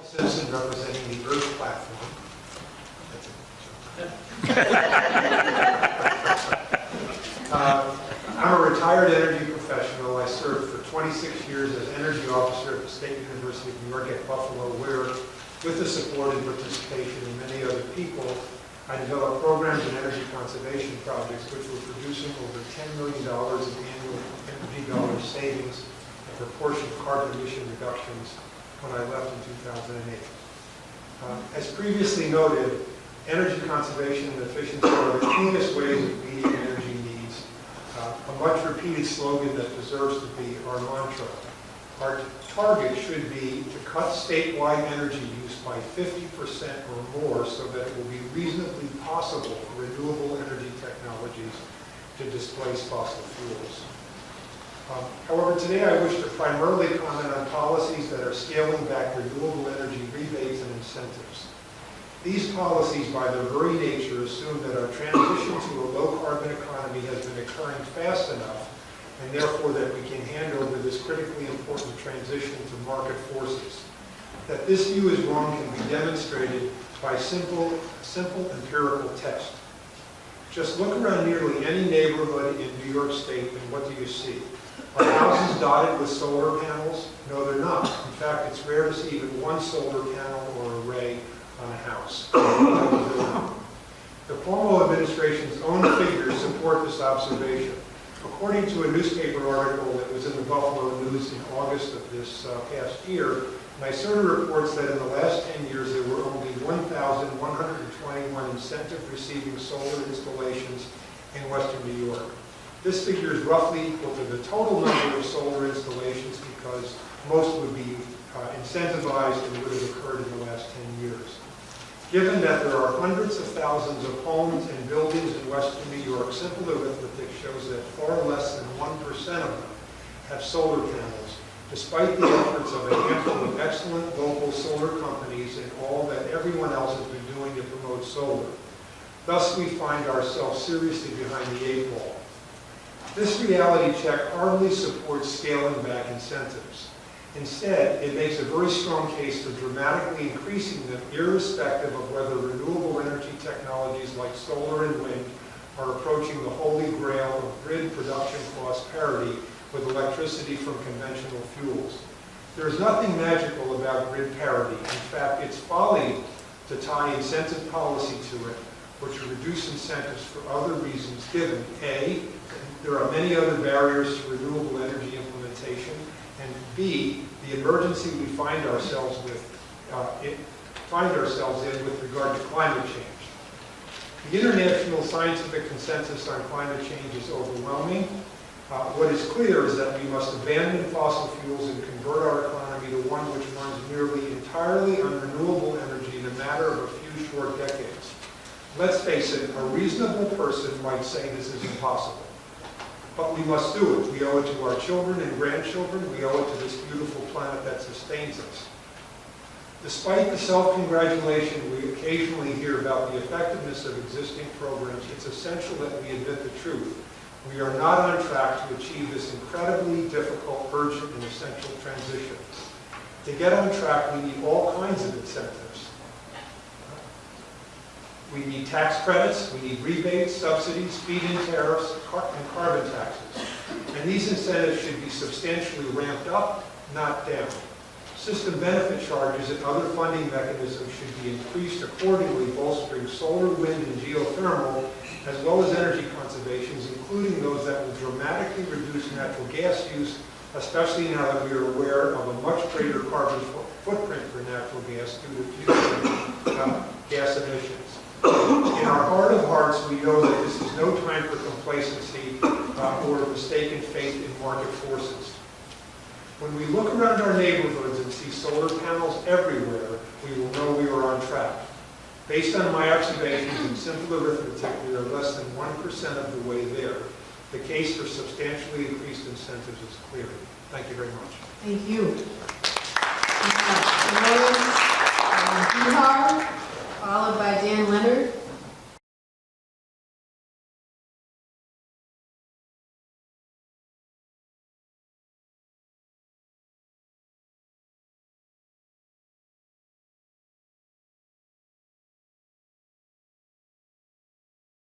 Simpson, representing the Earth platform. I'm a retired energy professional. I served for 26 years as energy officer at the State University of New York at Buffalo, where, with the support and participation of many other people, I developed programs in energy conservation projects which were producing over $10 million in annual energy dollar savings and proportionate carbon emission reductions when I left in 2008. As previously noted, energy conservation and efficiency are the cleanest ways of meeting energy needs. A much repeated slogan that deserves to be our mantra. Our target should be to cut statewide energy use by 50% or more so that it will be reasonably possible for renewable energy technologies to displace fossil fuels. However, today I wish to primarily comment on policies that are scaling back renewable energy rebates and incentives. These policies, by their very nature, assume that our transition to a low-carbon economy has been occurring fast enough, and therefore that we can hand over this critically important transition to market forces. That this view is wrong can be demonstrated by simple empirical test. Just look around nearly any neighborhood in New York State, and what do you see? Are houses dotted with solar panels? No, they're not. In fact, it's rare to see even one solar panel or array on a house. The Cuomo administration's own figures support this observation. According to a newspaper article that was in the Buffalo News in August of this past year, NYSERDA reports that in the last 10 years there were only 1,121 incentive-receiving solar installations in Western New York. This figure is roughly equal to the total number of solar installations because most would be incentivized and would have occurred in the last 10 years. Given that there are hundreds of thousands of homes and buildings in Western New York, simple arithmetic shows that far less than 1% of them have solar panels, despite the efforts of a handful of excellent local solar companies and all that everyone else has been doing to promote solar. Thus, we find ourselves seriously behind the 8 ball. This reality check hardly supports scaling back incentives. Instead, it makes a very strong case for dramatically increasing them, irrespective of whether renewable energy technologies like solar and wind are approaching the holy grail of grid production cost parity with electricity from conventional fuels. There is nothing magical about grid parity. In fact, it's folly to tie incentive policy to it, or to reduce incentives for other reasons, given A, there are many other barriers to renewable energy implementation, and B, the emergency we find ourselves in with regard to climate change. The international scientific consensus on climate change is overwhelming. What is clear is that we must abandon fossil fuels and convert our economy to one which runs nearly entirely on renewable energy in a matter of a few short decades. Let's face it, a reasonable person might say this is impossible. But we must do it. We owe it to our children and grandchildren. We owe it to this beautiful planet that sustains us. Despite the self-congratulation we occasionally hear about the effectiveness of existing programs, it's essential that we admit the truth. We are not on track to achieve this incredibly difficult, urgent, and essential transition. To get on track, we need all kinds of incentives. We need tax credits, we need rebates, subsidies, feed-in tariffs, and carbon taxes. And these incentives should be substantially ramped up, not down. System benefit charges and other funding mechanisms should be increased accordingly, bolstering solar, wind, and geothermal, as well as energy conservations, including those that will dramatically reduce natural gas use, especially now that we are aware of a much greater carbon footprint for natural gas due to future gas emissions. In our heart of hearts, we know that this is no time for complacency or mistaken faith in market forces. When we look around our neighborhoods and see solar panels everywhere, we will know we are on track. Based on my observations and simple arithmetic, we are less than 1% of the way there. The case for substantially increased incentives is clear. Thank you very much. Thank you. Rose Duhar.